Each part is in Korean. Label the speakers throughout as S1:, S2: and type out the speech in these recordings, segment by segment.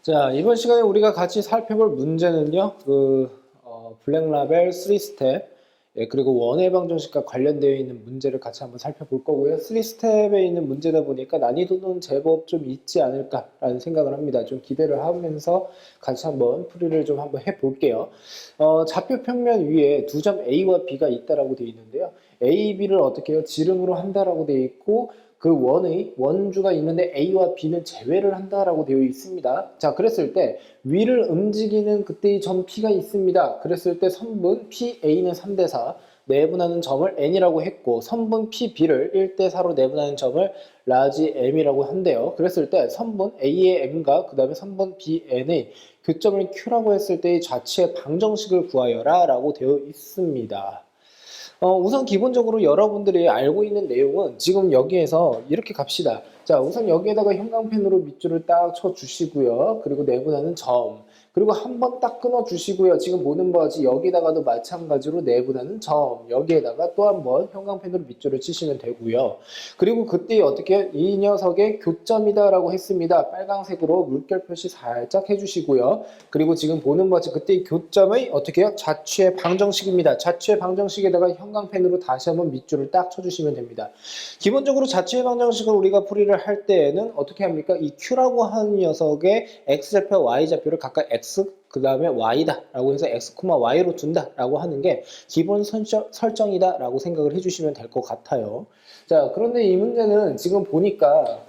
S1: 자, 이번 시간에 우리가 같이 살펴볼 문제는요, 블랙라벨 3스텝, 그리고 원의 방정식과 관련되어 있는 문제를 같이 한번 살펴볼 거고요. 3스텝에 있는 문제다 보니까 난이도는 제법 좀 있지 않을까라는 생각을 합니다. 좀 기대를 하면서 같이 한번 풀이를 좀 한번 해볼게요. 좌표 평면 위에 두 점 A와 B가 있다라고 되어 있는데요. A, B를 어떻게 해요? 지름으로 한다라고 되어 있고, 그 원의 원주가 있는데 A와 B는 제외를 한다라고 되어 있습니다. 자, 그랬을 때 위를 움직이는 그때의 점 P가 있습니다. 그랬을 때 선분 PA는 3대4 내분하는 점을 N이라고 했고, 선분 PB를 1대4로 내분하는 점을 라지 M이라고 한대요. 그랬을 때 선분 A의 M과 그 다음에 선분 BN의 교점을 Q라고 했을 때의 좌치의 방정식을 구하여라 라고 되어 있습니다. 우선 기본적으로 여러분들이 알고 있는 내용은 지금 여기에서 이렇게 갑시다. 자, 우선 여기에다가 형광펜으로 밑줄을 딱 쳐주시고요. 그리고 내분하는 점. 그리고 한 번 딱 끊어주시고요. 지금 보는 바와 같이 여기다가도 마찬가지로 내분하는 점. 여기에다가 또 한 번 형광펜으로 밑줄을 치시면 되고요. 그리고 그때 어떻게 이 녀석의 교점이다라고 했습니다. 빨강색으로 물결 표시 살짝 해주시고요. 그리고 지금 보는 바와 같이 그때의 교점의 어떻게 해요? 좌추의 방정식입니다. 좌추의 방정식에다가 형광펜으로 다시 한번 밑줄을 딱 쳐주시면 됩니다. 기본적으로 좌추의 방정식을 우리가 풀이를 할 때에는 어떻게 합니까? 이 Q라고 하는 녀석의 X좌표, Y좌표를 각각 X, 그 다음에 Y다 라고 해서 X, Y로 둔다 라고 하는 게 기본 설정이다 라고 생각을 해주시면 될 것 같아요. 자, 그런데 이 문제는 지금 보니까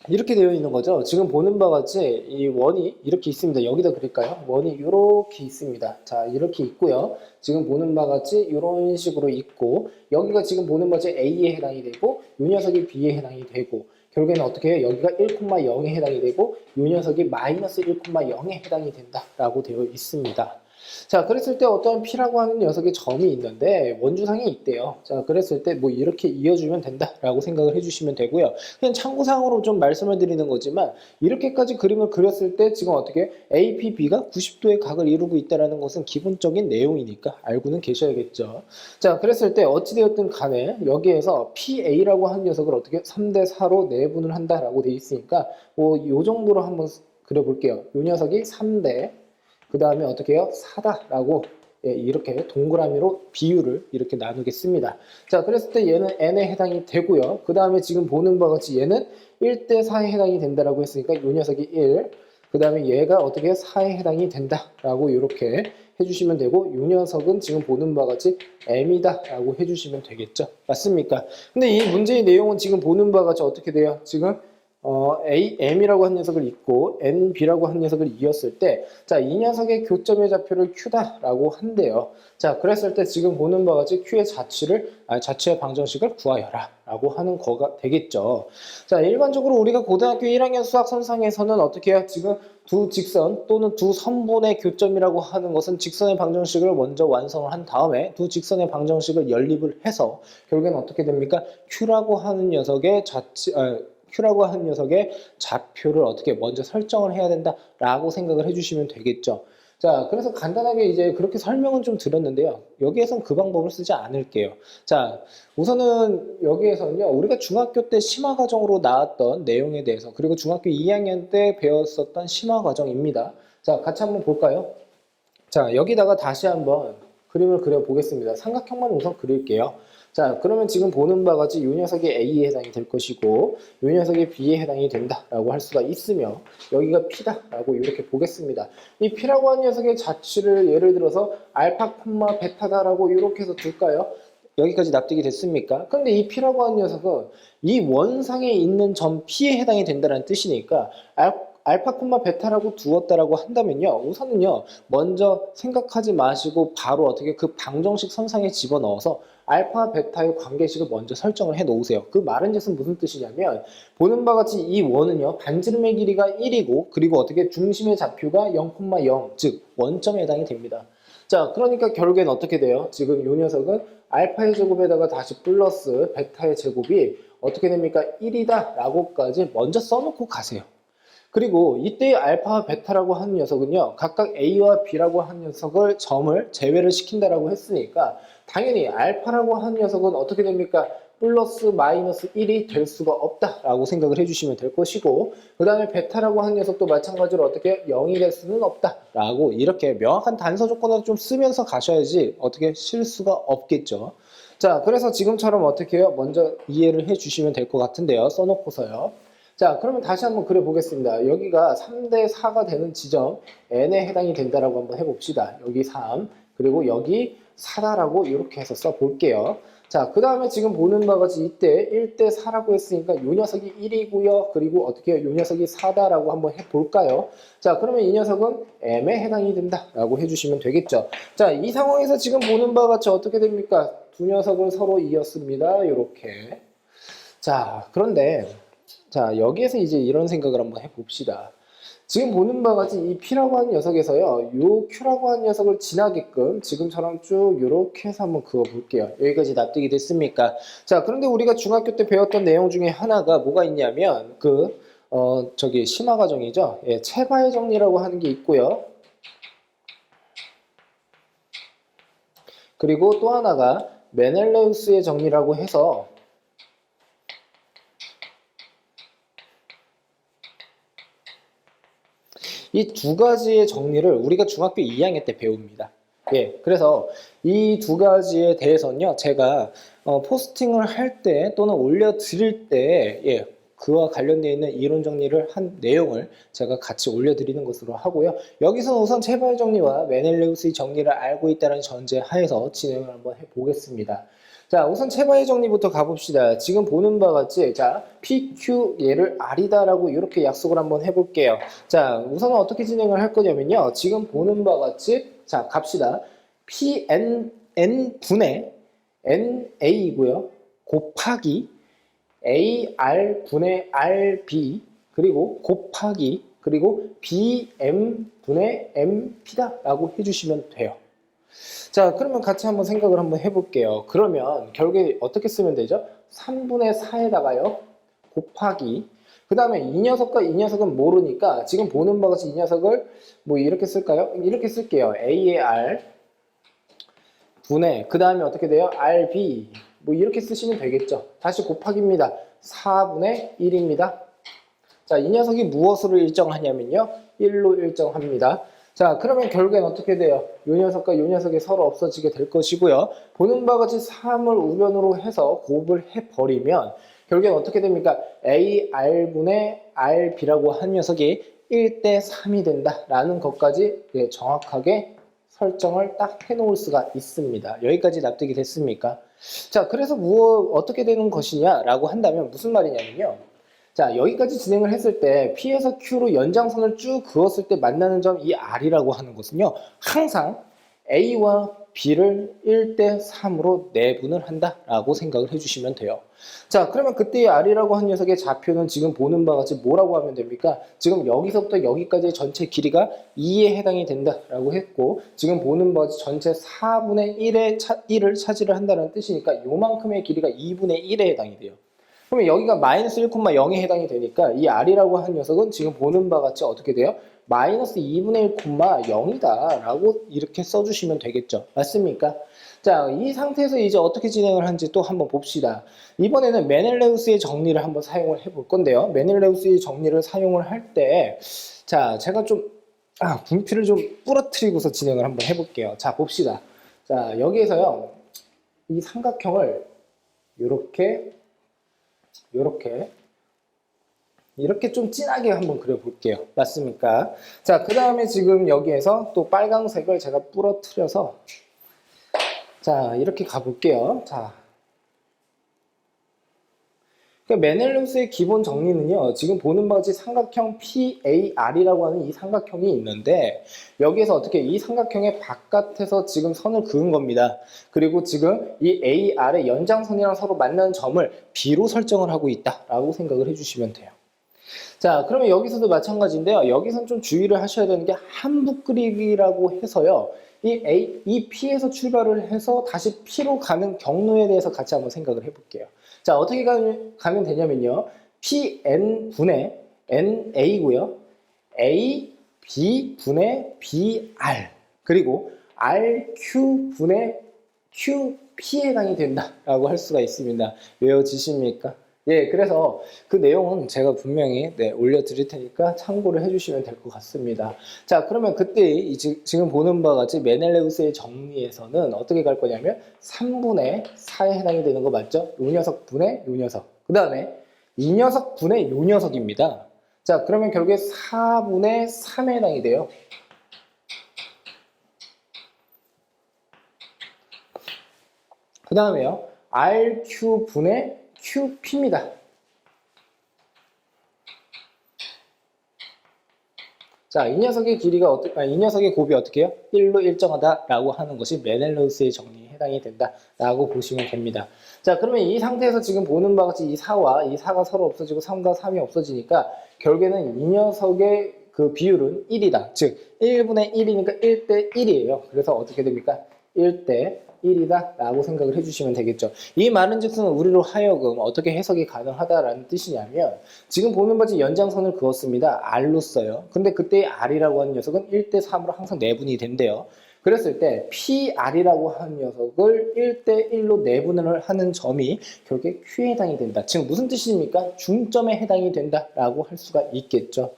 S1: 이렇게 되어 있는 거죠. 지금 보는 바와 같이 이 원이 이렇게 있습니다. 여기다 그릴까요? 원이 이렇게 있습니다. 자, 이렇게 있고요. 지금 보는 바와 같이 이런 식으로 있고, 여기가 지금 보는 바와 같이 A에 해당이 되고, 이 녀석이 B에 해당이 되고, 결국에는 어떻게 해요? 여기가 1,0에 해당이 되고, 이 녀석이 마이너스 1,0에 해당이 된다라고 되어 있습니다. 자, 그랬을 때 어떤 P라고 하는 녀석의 점이 있는데 원주상에 있대요. 자, 그랬을 때 뭐 이렇게 이어주면 된다라고 생각을 해주시면 되고요. 그냥 참고상으로 좀 말씀을 드리는 거지만 이렇게까지 그림을 그렸을 때 지금 어떻게 APB가 90도의 각을 이루고 있다는 것은 기본적인 내용이니까 알고는 계셔야겠죠. 자, 그랬을 때 어찌되었든 간에 여기에서 PA라고 하는 녀석을 어떻게 3대4로 내분을 한다라고 되어 있으니까 뭐 요 정도로 한번 그려볼게요. 요 녀석이 3대 그 다음에 어떻게 해요? 4다라고 이렇게 동그라미로 비율을 이렇게 나누겠습니다. 자, 그랬을 때 얘는 n에 해당이 되고요. 그 다음에 지금 보는 바와 같이 얘는 1대4에 해당이 된다라고 했으니까 이 녀석이 1, 그 다음에 얘가 어떻게 해요? 4에 해당이 된다라고 이렇게 해주시면 되고 이 녀석은 지금 보는 바와 같이 m이다 라고 해주시면 되겠죠. 맞습니까? 근데 이 문제의 내용은 지금 보는 바와 같이 어떻게 돼요? 지금 M이라고 한 녀석을 잊고 NB라고 한 녀석을 이었을 때, 자, 이 녀석의 교점의 좌표를 Q다라고 한대요. 자, 그랬을 때 지금 보는 바와 같이 Q의 좌치의 방정식을 구하여라 라고 하는 거가 되겠죠. 자, 일반적으로 우리가 고등학교 1학년 수학 선상에서는 어떻게 해요? 지금 두 직선 또는 두 선분의 교점이라고 하는 것은 직선의 방정식을 먼저 완성을 한 다음에 두 직선의 방정식을 연립을 해서 결국엔 어떻게 됩니까? Q라고 하는 녀석의 Q라고 하는 녀석의 좌표를 어떻게 먼저 설정을 해야 된다라고 생각을 해주시면 되겠죠. 자, 그래서 간단하게 이제 그렇게 설명은 좀 드렸는데요. 여기에선 그 방법을 쓰지 않을게요. 자, 우선은 여기에서는요, 우리가 중학교 때 심화 과정으로 나왔던 내용에 대해서, 그리고 중학교 2학년 때 배웠었던 심화 과정입니다. 자, 같이 한번 볼까요? 자, 여기다가 다시 한번 그림을 그려보겠습니다. 삼각형만 우선 그릴게요. 자, 그러면 지금 보는 바와 같이 이 녀석이 A에 해당이 될 것이고 이 녀석이 B에 해당이 된다라고 할 수가 있으며 여기가 P다라고 이렇게 보겠습니다. 이 P라고 하는 녀석의 자취를 예를 들어서 알파, 베타다라고 이렇게 해서 둘까요? 여기까지 납득이 됐습니까? 그런데 이 P라고 하는 녀석은 이 원상에 있는 점 P에 해당이 된다는 뜻이니까 알파, 베타라고 두었다라고 한다면요. 우선은요. 먼저 생각하지 마시고 바로 어떻게 그 방정식 선상에 집어넣어서 알파, 베타의 관계식을 먼저 설정을 해 놓으세요. 그 말은 뜻은 무슨 뜻이냐면 보는 바와 같이 이 원은요. 반지름의 길이가 1이고 그리고 어떻게 중심의 좌표가 0,0 즉 원점에 해당이 됩니다. 자, 그러니까 결국엔 어떻게 돼요? 지금 이 녀석은 알파의 제곱에다가 다시 플러스 베타의 제곱이 어떻게 됩니까? 1이다 라고까지 먼저 써놓고 가세요. 그리고 이때 알파와 베타라고 하는 녀석은요. 각각 A와 B라고 하는 녀석을 점을 제외를 시킨다라고 했으니까 당연히 알파라고 하는 녀석은 어떻게 됩니까? 플러스 마이너스 1이 될 수가 없다라고 생각을 해주시면 될 것이고, 그 다음에 베타라고 하는 녀석도 마찬가지로 어떻게 0이 될 수는 없다라고 이렇게 명확한 단서 조건을 좀 쓰면서 가셔야지 어떻게 실수가 없겠죠. 자, 그래서 지금처럼 어떻게 해요? 먼저 이해를 해주시면 될 것 같은데요. 써놓고서요. 자, 그러면 다시 한번 그려보겠습니다. 여기가 3대 4가 되는 지점 n에 해당이 된다라고 한번 해봅시다. 여기 3, 그리고 여기 4다라고 이렇게 해서 써볼게요. 자, 그 다음에 지금 보는 바와 같이 이때 1대 4라고 했으니까 요 녀석이 1이고요. 그리고 어떻게 해요? 요 녀석이 4다라고 한번 해볼까요? 자, 그러면 이 녀석은 m에 해당이 된다라고 해주시면 되겠죠. 자, 이 상황에서 지금 보는 바와 같이 어떻게 됩니까? 두 녀석을 서로 이었습니다. 이렇게. 자, 그런데 자, 여기에서 이제 이런 생각을 한번 해봅시다. 지금 보는 바와 같이 이 P라고 하는 녀석에서요, 요 Q라고 하는 녀석을 지나게끔 지금처럼 쭉 요렇게 해서 한번 그어볼게요. 여기까지 납득이 됐습니까? 자, 그런데 우리가 중학교 때 배웠던 내용 중에 하나가 뭐가 있냐면, 심화 과정이죠. 예, 체바의 정리라고 하는 게 있고요. 그리고 또 하나가 메넬레우스의 정리라고 해서 이 두 가지의 정리를 우리가 중학교 2학년 때 배웁니다. 예, 그래서 이 두 가지에 대해서는요, 제가 포스팅을 할 때 또는 올려드릴 때, 예, 그와 관련되어 있는 이론 정리를 한 내용을 제가 같이 올려드리는 것으로 하고요. 여기서는 우선 체바의 정리와 메넬레우스의 정리를 알고 있다는 전제 하에서 진행을 한번 해보겠습니다. 자, 우선 체바의 정리부터 가봅시다. 지금 보는 바와 같이, 자, PQ 얘를 R이다라고 이렇게 약속을 한번 해볼게요. 자, 우선은 어떻게 진행을 할 거냐면요. 지금 보는 바와 같이, 자, 갑시다. N 분의 NA이고요. 곱하기 AR 분의 RB, 그리고 곱하기, 그리고 BM 분의 MP다라고 해주시면 돼요. 자, 그러면 같이 한번 생각을 한번 해볼게요. 그러면 결국에 어떻게 쓰면 되죠? 3분의 4에다가요, 곱하기. 그 다음에 이 녀석과 이 녀석은 모르니까 지금 보는 바와 같이 이 녀석을 뭐 이렇게 쓸까요? 이렇게 쓸게요. A의 R 분의, 그 다음에 어떻게 돼요? RB. 뭐 이렇게 쓰시면 되겠죠. 다시 곱하기입니다. 4분의 1입니다. 자, 이 녀석이 무엇으로 일정하냐면요, 1로 일정합니다. 자, 그러면 결국엔 어떻게 돼요? 요 녀석과 요 녀석이 서로 없어지게 될 것이고요. 보는 바와 같이 3을 우변으로 해서 곱을 해버리면 결국엔 어떻게 됩니까? AR분의 RB라고 한 녀석이 1대 3이 된다라는 것까지, 예, 정확하게 설정을 딱 해놓을 수가 있습니다. 여기까지 납득이 됐습니까? 자, 그래서 어떻게 되는 것이냐라고 한다면 무슨 말이냐면요. 자, 여기까지 진행을 했을 때 P에서 Q로 연장선을 쭉 그었을 때 만나는 점, 이 R이라고 하는 것은요, 항상 A와 B를 1대 3으로 내분을 한다라고 생각을 해주시면 돼요. 자, 그러면 그때의 R이라고 한 녀석의 좌표는 지금 보는 바와 같이 뭐라고 하면 됩니까? 지금 여기서부터 여기까지의 전체 길이가 2에 해당이 된다라고 했고, 지금 보는 바와 같이 전체 4분의 1을 차지를 한다는 뜻이니까 요만큼의 길이가 2분의 1에 해당이 돼요. 그러면 여기가 마이너스 1,0에 해당이 되니까 이 R이라고 한 녀석은 지금 보는 바와 같이 어떻게 돼요? 마이너스 2분의 1,0이다 라고 이렇게 써주시면 되겠죠. 맞습니까? 자, 이 상태에서 이제 어떻게 진행을 하는지 또 한번 봅시다. 이번에는 메넬레우스의 정리를 한번 사용을 해볼 건데요. 메넬레우스의 정리를 사용을 할 때, 자, 제가 좀 분필을 좀 부러뜨리고서 진행을 한번 해볼게요. 자, 봅시다. 자, 여기에서요, 이 삼각형을 이렇게 좀 진하게 한번 그려볼게요. 맞습니까? 자, 그 다음에 지금 여기에서 또 빨강색을 제가 부러뜨려서, 자, 이렇게 가볼게요. 자, 메넬레우스의 기본 정리는요, 지금 보는 바와 같이 삼각형 PAR이라고 하는 이 삼각형이 있는데, 여기에서 어떻게 이 삼각형의 바깥에서 지금 선을 그은 겁니다. 그리고 지금 이 AR의 연장선이랑 서로 만나는 점을 B로 설정을 하고 있다라고 생각을 해주시면 돼요. 자, 그러면 여기서도 마찬가지인데요. 여기서는 좀 주의를 하셔야 되는 게 한북 그리기라고 해서요, 이 P에서 출발을 해서 다시 P로 가는 경로에 대해서 같이 한번 생각을 해볼게요. 자, 어떻게 가면 되냐면요, PN분의 NA고요, AB분의 BR, 그리고 RQ분의 P에 해당이 된다라고 할 수가 있습니다. 외워지십니까? 예, 그래서 그 내용은 제가 분명히 올려드릴 테니까 참고를 해주시면 될 것 같습니다. 자, 그러면 그때 지금 보는 바와 같이 메넬레우스의 정리에서는 어떻게 갈 거냐면 3분의 4에 해당이 되는 거 맞죠? 요 녀석 분의 요 녀석. 그 다음에 이 녀석 분의 요 녀석입니다. 자, 그러면 결국에 4분의 3에 해당이 돼요. 그 다음에요. RQ분의 QP입니다. 자, 이 녀석의 길이가 이 녀석의 곱이 어떻게 해요? 1로 일정하다라고 하는 것이 메넬레우스의 정리에 해당이 된다라고 보시면 됩니다. 자, 그러면 이 상태에서 지금 보는 바와 같이 이 4가 서로 없어지고 3과 3이 없어지니까 결국에는 이 녀석의 그 비율은 1이다. 즉, 1분의 1이니까 1대 1이에요. 그래서 어떻게 됩니까? 1대 1이다 라고 생각을 해주시면 되겠죠. 이 말은 즉슨 우리로 하여금 어떻게 해석이 가능하다라는 뜻이냐면 지금 보는 바지 연장선을 그었습니다. R로 써요. 근데 그때 R이라고 하는 녀석은 1대 3으로 항상 내분이 된대요. 그랬을 때 PR이라고 하는 녀석을 1대 1로 내분을 하는 점이 결국에 Q에 해당이 된다. 지금 무슨 뜻입니까? 중점에 해당이 된다라고 할 수가 있겠죠.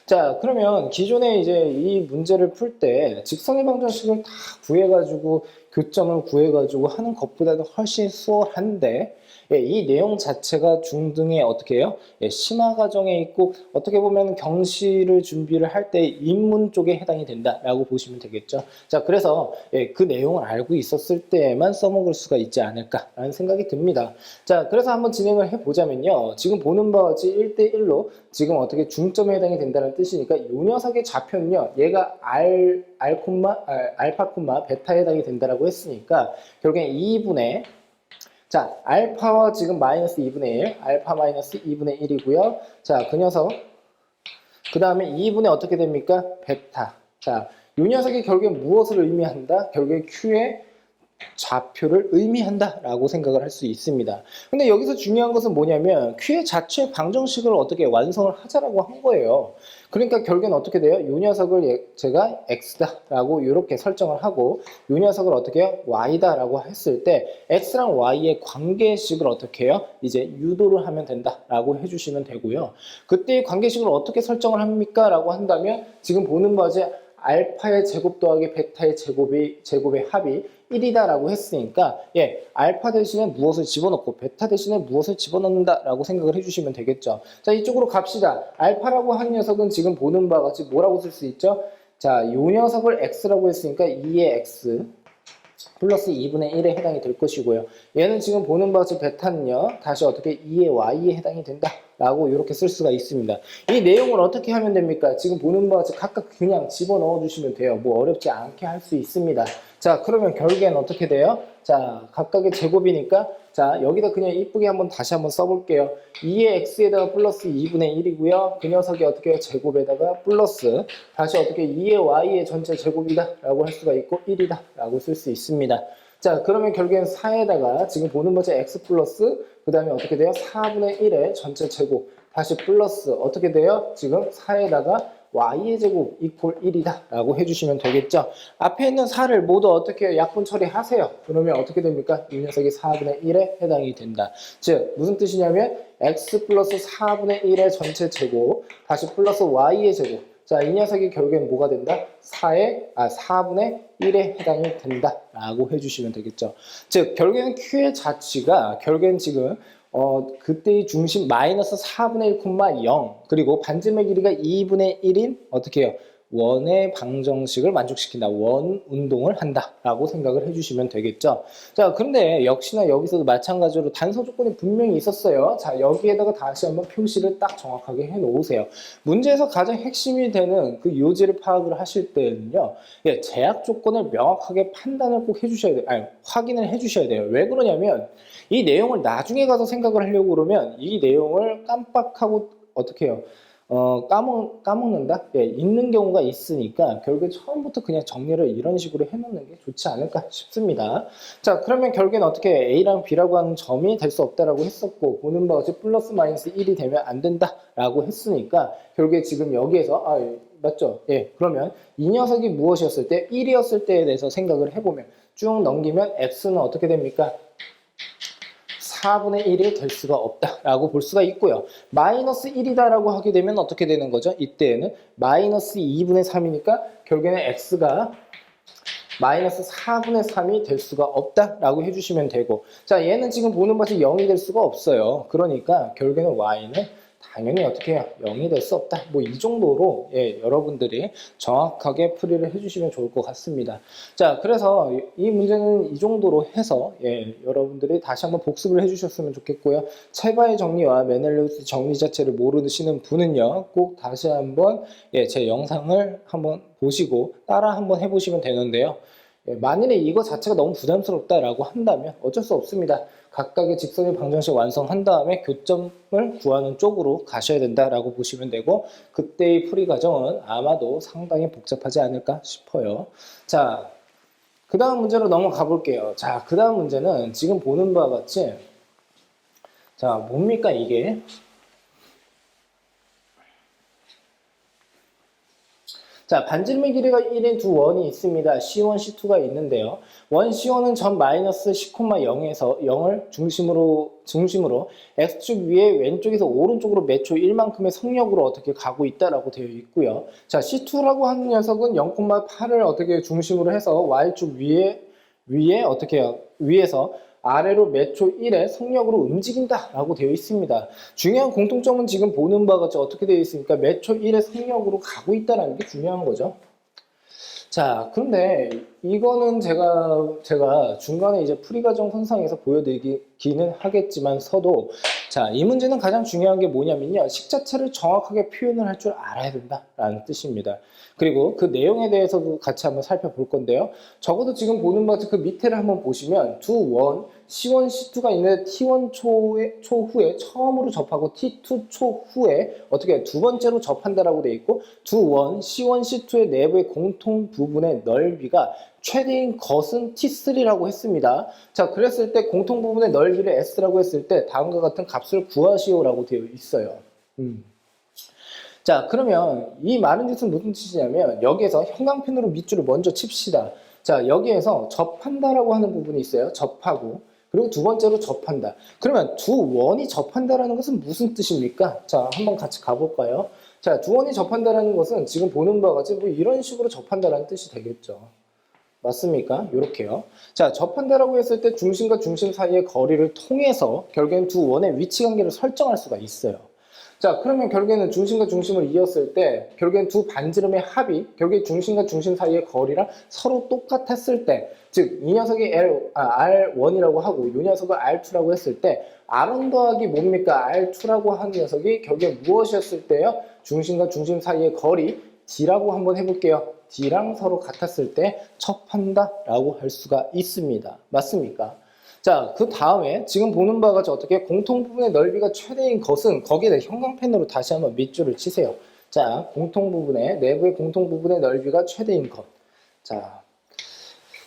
S1: 자, 그러면 기존에 이제 이 문제를 풀 때 직선의 방정식을 다 구해가지고 교점을 구해가지고 하는 것보다도 훨씬 수월한데 이 내용 자체가 중등에 어떻게 해요? 심화 과정에 있고 어떻게 보면 경시를 준비를 할 때 인문 쪽에 해당이 된다라고 보시면 되겠죠. 자, 그래서 그 내용을 알고 있었을 때만 써먹을 수가 있지 않을까라는 생각이 듭니다. 자, 그래서 한번 진행을 해보자면요. 지금 보는 바와 같이 1대1로 지금 어떻게 중점에 해당이 된다는 뜻이니까 이 녀석의 좌표는요. 얘가 알파, 베타에 해당이 된다라고 했으니까 결국엔 2분의 자, 알파와 지금 마이너스 2분의 1, 알파 마이너스 2분의 1이고요. 자, 그 녀석. 그 다음에 2분의 어떻게 됩니까? 베타. 자, 이 녀석이 결국에 무엇을 의미한다? 결국에 Q의 좌표를 의미한다라고 생각을 할 수 있습니다. 근데 여기서 중요한 것은 뭐냐면 Q의 자체 방정식을 어떻게 완성을 하자라고 한 거예요. 그러니까 결국엔 어떻게 돼요? 이 녀석을 제가 X다라고 이렇게 설정을 하고 이 녀석을 어떻게 해요? Y다라고 했을 때 X랑 Y의 관계식을 어떻게 해요? 이제 유도를 하면 된다라고 해주시면 되고요. 그때 관계식을 어떻게 설정을 합니까? 라고 한다면 지금 보는 바지 알파의 제곱 더하기 베타의 제곱의 합이 1이다라고 했으니까 알파 대신에 무엇을 집어넣고 베타 대신에 무엇을 집어넣는다라고 생각을 해주시면 되겠죠. 자, 이쪽으로 갑시다. 알파라고 한 녀석은 지금 보는 바와 같이 뭐라고 쓸 수 있죠? 자, 이 녀석을 x라고 했으니까 2의 x 플러스 2분의 1에 해당이 될 것이고요. 얘는 지금 보는 바와 같이 베타는요. 다시 어떻게 2의 y에 해당이 된다. 라고 이렇게 쓸 수가 있습니다. 이 내용을 어떻게 하면 됩니까? 지금 보는 바와 같이 각각 그냥 집어넣어 주시면 돼요. 뭐 어렵지 않게 할 수 있습니다. 자, 그러면 결국엔 어떻게 돼요? 자, 각각의 제곱이니까 자, 여기다 그냥 이쁘게 다시 한번 써볼게요. 2의 x에다가 플러스 2분의 1이고요. 그 녀석이 어떻게 해요? 제곱에다가 플러스 다시 어떻게 2의 y의 전체 제곱이다 라고 할 수가 있고 1이다 라고 쓸 수 있습니다. 자, 그러면 결국엔 4에다가 지금 보는 바지 x 플러스 그 다음에 어떻게 돼요? 4분의 1의 전체 제곱 다시 플러스 어떻게 돼요? 지금 4에다가 y의 제곱 이퀄 1이다 라고 해주시면 되겠죠. 앞에 있는 4를 모두 어떻게 약분 처리하세요. 그러면 어떻게 됩니까? 이 녀석이 4분의 1에 해당이 된다. 즉 무슨 뜻이냐면 x 플러스 4분의 1의 전체 제곱 다시 플러스 y의 제곱 자, 이 녀석이 결국엔 뭐가 된다? 4분의 1에 해당이 된다라고 해주시면 되겠죠. 즉, 결국에는 Q의 자취가 결국엔 지금 그때의 중심 마이너스 4분의 1,0 그리고 반지름의 길이가 2분의 1인 어떻게 해요? 원의 방정식을 만족시킨다. 원 운동을 한다라고 생각을 해주시면 되겠죠. 자, 그런데 역시나 여기서도 마찬가지로 단서 조건이 분명히 있었어요. 자, 여기에다가 다시 한번 표시를 딱 정확하게 해 놓으세요. 문제에서 가장 핵심이 되는 그 요지를 파악을 하실 때는요. 제약 조건을 명확하게 판단을 꼭 해주셔야 돼요. 아니, 확인을 해주셔야 돼요. 왜 그러냐면 이 내용을 나중에 가서 생각을 하려고 그러면 이 내용을 깜빡하고 어떻게 해요? 까먹는다? 있는 경우가 있으니까 결국에 처음부터 그냥 정리를 이런 식으로 해놓는 게 좋지 않을까 싶습니다. 자, 그러면 결국엔 어떻게 A랑 B라고 하는 점이 될 수 없다라고 했었고 보는 바와 같이 플러스 마이너스 1이 되면 안 된다라고 했으니까 결국에 지금 여기에서 맞죠? 그러면 이 녀석이 무엇이었을 때 1이었을 때에 대해서 생각을 해보면 쭉 넘기면 x는 어떻게 됩니까? 4분의 1이 될 수가 없다라고 볼 수가 있고요. 마이너스 1이다라고 하게 되면 어떻게 되는 거죠? 이때에는 마이너스 2분의 3이니까 결국에는 x가 마이너스 4분의 3이 될 수가 없다라고 해주시면 되고, 자, 얘는 지금 보는 바지 0이 될 수가 없어요. 그러니까 결국에는 y는 당연히 어떻게 해요? 0이 될 수 없다. 뭐 이 정도로 여러분들이 정확하게 풀이를 해주시면 좋을 것 같습니다. 자, 그래서 이 문제는 이 정도로 해서 여러분들이 다시 한번 복습을 해주셨으면 좋겠고요. 체바의 정리와 메넬로스 정리 자체를 모르시는 분은요, 꼭 다시 한번 제 영상을 한번 보시고 따라 한번 해보시면 되는데요. 만일에 이거 자체가 너무 부담스럽다라고 한다면 어쩔 수 없습니다. 각각의 직선의 방정식 완성한 다음에 교점을 구하는 쪽으로 가셔야 된다라고 보시면 되고, 그때의 풀이 과정은 아마도 상당히 복잡하지 않을까 싶어요. 자, 그 다음 문제로 넘어가 볼게요. 자, 그 다음 문제는 지금 보는 바와 같이, 자, 뭡니까 이게? 자, 반지름의 길이가 1인 두 원이 있습니다. C1, C2가 있는데요. 원 C1은 점 마이너스 10,0에서 0을 중심으로 X축 위에 왼쪽에서 오른쪽으로 매초 1만큼의 성력으로 어떻게 가고 있다라고 되어 있고요. 자, C2라고 하는 녀석은 0,8을 어떻게 중심으로 해서 Y축 위에 어떻게 해요? 위에서 아래로 매초 1의 성력으로 움직인다라고 되어 있습니다. 중요한 공통점은 지금 보는 바가 어떻게 되어 있습니까? 매초 1의 성력으로 가고 있다는 게 중요한 거죠. 자, 그런데 이거는 제가 중간에 이제 풀이과정 선상에서 보여드리기는 하겠지만서도, 자, 이 문제는 가장 중요한 게 뭐냐면요, 식 자체를 정확하게 표현을 할 줄 알아야 된다라는 뜻입니다. 그리고 그 내용에 대해서도 같이 한번 살펴볼 건데요. 적어도 지금 보는 바처럼 그 밑에를 한번 보시면 두 원 C1, C2가 있는데 T1 초후에 처음으로 접하고 T2 초후에 어떻게 두 번째로 접한다라고 되어 있고, 두 원 C1, C2의 내부의 공통 부분의 넓이가 최대인 것은 T3라고 했습니다. 자, 그랬을 때 공통 부분의 넓이를 S라고 했을 때 다음과 같은 값을 구하시오라고 되어 있어요. 자, 그러면 이 많은 뜻은 무슨 뜻이냐면, 여기에서 형광펜으로 밑줄을 먼저 칩시다. 자, 여기에서 접한다라고 하는 부분이 있어요. 접하고, 그리고 두 번째로 접한다. 그러면 두 원이 접한다라는 것은 무슨 뜻입니까? 자, 한번 같이 가볼까요? 자, 두 원이 접한다라는 것은 지금 보는 바와 같이 뭐 이런 식으로 접한다라는 뜻이 되겠죠. 맞습니까? 이렇게요. 자, 접한다라고 했을 때 중심과 중심 사이의 거리를 통해서 결국엔 두 원의 위치 관계를 설정할 수가 있어요. 자, 그러면 결국에는 중심과 중심을 이었을 때 결국엔 두 반지름의 합이 결국에 중심과 중심 사이의 거리랑 서로 똑같았을 때, 즉 이 녀석이 R1이라고 하고 이 녀석을 R2라고 했을 때 R1 더하기 뭡니까? R2라고 하는 녀석이 결국에 무엇이었을 때요? 중심과 중심 사이의 거리 D라고 한번 해볼게요. D랑 서로 같았을 때 접한다라고 할 수가 있습니다. 맞습니까? 자, 그 다음에 지금 보는 바와 같이 어떻게 공통 부분의 넓이가 최대인 것은 거기에 형광펜으로 다시 한번 밑줄을 치세요. 자, 내부의 공통 부분의 넓이가 최대인 것. 자,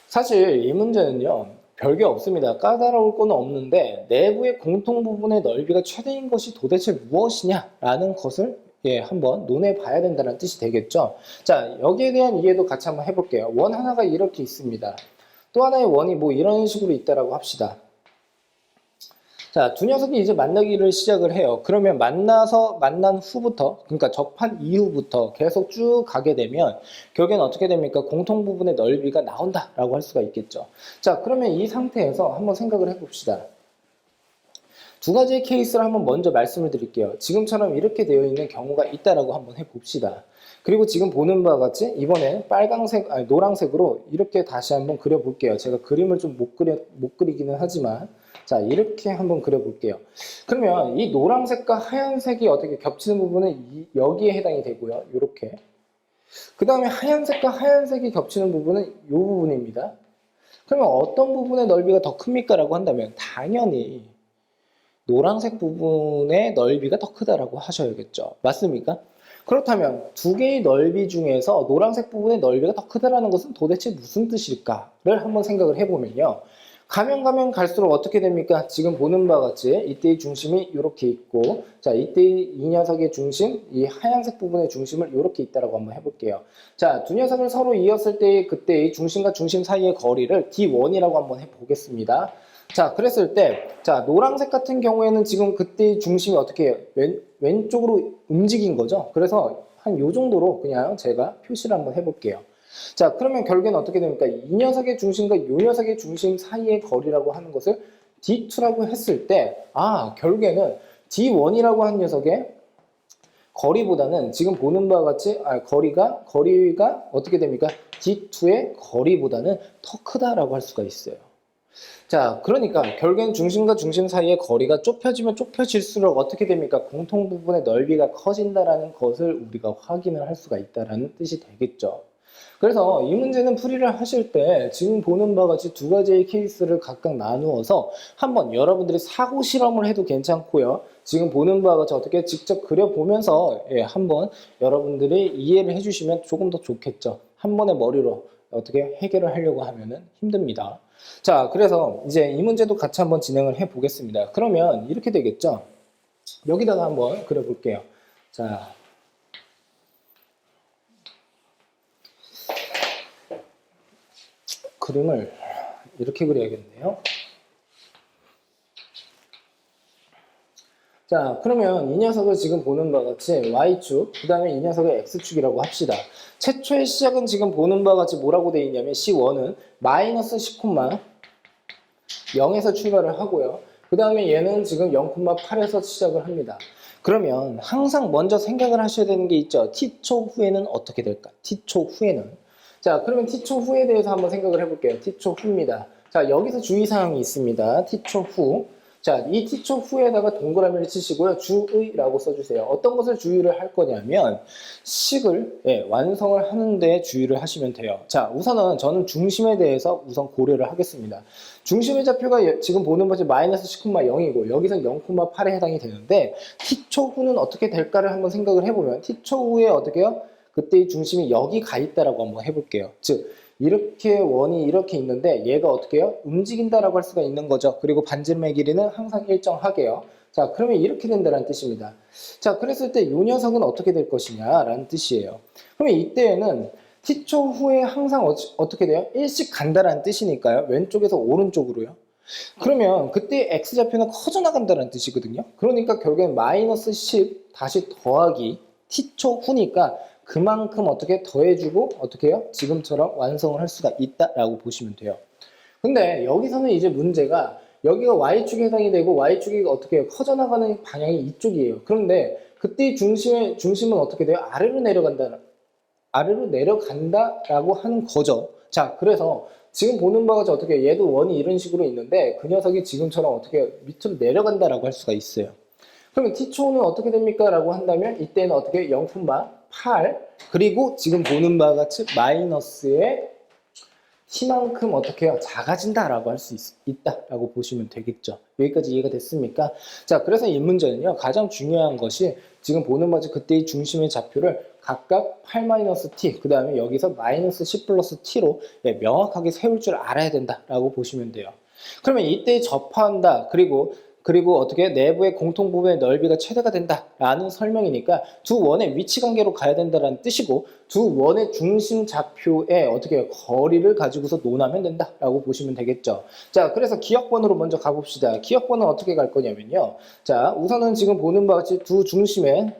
S1: 사실 이 문제는요, 별게 없습니다. 까다로울 건 없는데 내부의 공통 부분의 넓이가 최대인 것이 도대체 무엇이냐라는 것을 한번 논해 봐야 된다는 뜻이 되겠죠. 자, 여기에 대한 이해도 같이 한번 해볼게요. 원 하나가 이렇게 있습니다. 또 하나의 원이 뭐 이런 식으로 있다라고 합시다. 자, 두 녀석이 이제 만나기를 시작을 해요. 그러면 만난 후부터, 그러니까 접한 이후부터 계속 쭉 가게 되면 결국엔 어떻게 됩니까? 공통 부분의 넓이가 나온다라고 할 수가 있겠죠. 자, 그러면 이 상태에서 한번 생각을 해봅시다. 두 가지의 케이스를 한번 먼저 말씀을 드릴게요. 지금처럼 이렇게 되어 있는 경우가 있다라고 한번 해봅시다. 그리고 지금 보는 바와 같이 이번에 노란색으로 이렇게 다시 한번 그려볼게요. 제가 그림을 좀 못 그리기는 하지만, 자, 이렇게 한번 그려볼게요. 그러면 이 노란색과 하얀색이 어떻게 겹치는 부분은 여기에 해당이 되고요. 이렇게. 그 다음에 하얀색과 하얀색이 겹치는 부분은 이 부분입니다. 그러면 어떤 부분의 넓이가 더 큽니까? 라고 한다면 당연히 노란색 부분의 넓이가 더 크다라고 하셔야겠죠. 맞습니까? 그렇다면 두 개의 넓이 중에서 노란색 부분의 넓이가 더 크다라는 것은 도대체 무슨 뜻일까를 한번 생각을 해보면요. 가면 갈수록 어떻게 됩니까? 지금 보는 바와 같이 이때의 중심이 이렇게 있고, 자, 이때의 이 녀석의 중심, 이 하얀색 부분의 중심을 이렇게 있다라고 한번 해볼게요. 자, 두 녀석을 서로 이었을 때의 그때의 중심과 중심 사이의 거리를 D1이라고 한번 해보겠습니다. 자, 그랬을 때, 자, 노란색 같은 경우에는 지금 그때의 중심이 어떻게 해요? 왼쪽으로 움직인 거죠. 그래서 한 요 정도로 그냥 제가 표시를 한번 해볼게요. 자, 그러면 결국에는 어떻게 됩니까? 이 녀석의 중심과 이 녀석의 중심 사이의 거리라고 하는 것을 D2라고 했을 때, 결국에는 D1이라고 한 녀석의 거리보다는 지금 보는 바와 같이, 거리가 어떻게 됩니까? D2의 거리보다는 더 크다라고 할 수가 있어요. 자, 그러니까 결국엔 중심과 중심 사이의 거리가 좁혀지면 좁혀질수록 어떻게 됩니까? 공통 부분의 넓이가 커진다라는 것을 우리가 확인을 할 수가 있다라는 뜻이 되겠죠. 그래서 이 문제는 풀이를 하실 때 지금 보는 바와 같이 두 가지의 케이스를 각각 나누어서 한번 여러분들이 사고 실험을 해도 괜찮고요. 지금 보는 바와 같이 어떻게 직접 그려보면서 한번 여러분들이 이해를 해주시면 조금 더 좋겠죠. 한 번의 머리로 어떻게 해결을 하려고 하면은 힘듭니다. 자, 그래서 이제 이 문제도 같이 한번 진행을 해 보겠습니다. 그러면 이렇게 되겠죠. 여기다가 한번 그려볼게요. 자, 그림을 이렇게 그려야겠네요. 자, 그러면 이 녀석을 지금 보는 바와 같이 Y축, 그 다음에 이 녀석을 X축이라고 합시다. 최초의 시작은 지금 보는 바와 같이 뭐라고 되어 있냐면 C1은 마이너스 10,0에서 출발을 하고요. 그 다음에 얘는 지금 0,8에서 시작을 합니다. 그러면 항상 먼저 생각을 하셔야 되는 게 있죠. T초 후에는 어떻게 될까? T초 후에는. 자, 그러면 T초 후에 대해서 한번 생각을 해볼게요. T초 후입니다. 자, 여기서 주의사항이 있습니다. T초 후. 자, 이 T초 후에다가 동그라미를 치시고요. 주의라고 써주세요. 어떤 것을 주의를 할 거냐면 식을 완성을 하는데 주의를 하시면 돼요. 자, 우선은 저는 중심에 대해서 우선 고려를 하겠습니다. 중심의 좌표가 지금 보는 것이 마이너스 10,0이고 여기서 0,8에 해당이 되는데 T초 후는 어떻게 될까를 한번 생각을 해보면 T초 후에 어떻게 해요? 그때의 중심이 여기 가 있다라고 한번 해볼게요. 즉 이렇게 원이 이렇게 있는데 얘가 어떻게 해요? 움직인다라고 할 수가 있는 거죠. 그리고 반지름의 길이는 항상 일정하게요. 자, 그러면 이렇게 된다는 뜻입니다. 자, 그랬을 때 이 녀석은 어떻게 될 것이냐라는 뜻이에요. 그러면 이때에는 T초 후에 항상 어떻게 돼요? 일씩 간다라는 뜻이니까요. 왼쪽에서 오른쪽으로요. 그러면 그때 X좌표는 커져 나간다는 뜻이거든요. 그러니까 결국엔 마이너스 10 다시 더하기 T초 후니까 그만큼 어떻게 더해주고 어떻게 해요? 지금처럼 완성을 할 수가 있다라고 보시면 돼요. 근데 여기서는 이제 문제가 여기가 Y축에 해당이 되고 Y축이 어떻게 해요? 커져나가는 방향이 이쪽이에요. 그런데 그때 중심은 어떻게 돼요? 아래로 내려간다라고 하는 거죠. 자, 그래서 지금 보는 바가 어떻게 해요? 얘도 원이 이런 식으로 있는데 그 녀석이 지금처럼 어떻게 밑으로 내려간다라고 할 수가 있어요. 그러면 T초는 어떻게 됩니까? 라고 한다면 이때는 어떻게 0,8 그리고 지금 보는 바와 같이 마이너스의 T만큼 어떻게 해요? 작아진다라고 할 수 있다라고 보시면 되겠죠. 여기까지 이해가 됐습니까? 자, 그래서 이 문제는요. 가장 중요한 것이 지금 보는 바와 같이 그때의 중심의 좌표를 각각 8-t 그 다음에 여기서 마이너스 10 플러스 t로 명확하게 세울 줄 알아야 된다라고 보시면 돼요. 그러면 이때 접한다 그리고 어떻게 내부의 공통 부분의 넓이가 최대가 된다라는 설명이니까 두 원의 위치 관계로 가야 된다라는 뜻이고 두 원의 중심 좌표의 어떻게 거리를 가지고서 논하면 된다라고 보시면 되겠죠. 자, 그래서 기억번으로 먼저 가봅시다. 기억번은 어떻게 갈 거냐면요. 자, 우선은 지금 보는 바와 같이 두 중심의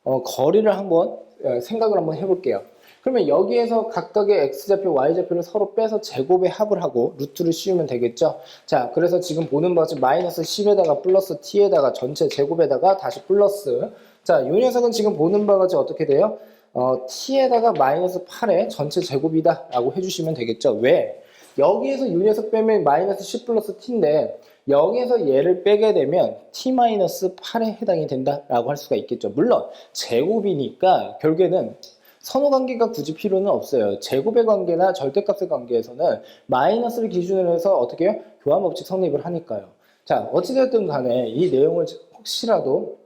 S1: 거리를 한번 생각을 한번 해볼게요. 그러면 여기에서 각각의 X좌표, Y좌표를 서로 빼서 제곱의 합을 하고 루트를 씌우면 되겠죠. 자, 그래서 지금 보는 바와 같이 마이너스 10에다가 플러스 t에다가 전체 제곱에다가 다시 플러스. 자, 이 녀석은 지금 보는 바와 같이 어떻게 돼요? t에다가 마이너스 8의 전체 제곱이다 라고 해주시면 되겠죠. 왜? 여기에서 이 녀석 빼면 마이너스 10 플러스 t인데 여기에서 얘를 빼게 되면 t-8에 해당이 된다라고 할 수가 있겠죠. 물론 제곱이니까 결국에는 선호 관계가 굳이 필요는 없어요. 제곱의 관계나 절대값의 관계에서는 마이너스를 기준으로 해서 어떻게 해요? 교환 법칙 성립을 하니까요. 자, 어찌되었든 간에 이 내용을 혹시라도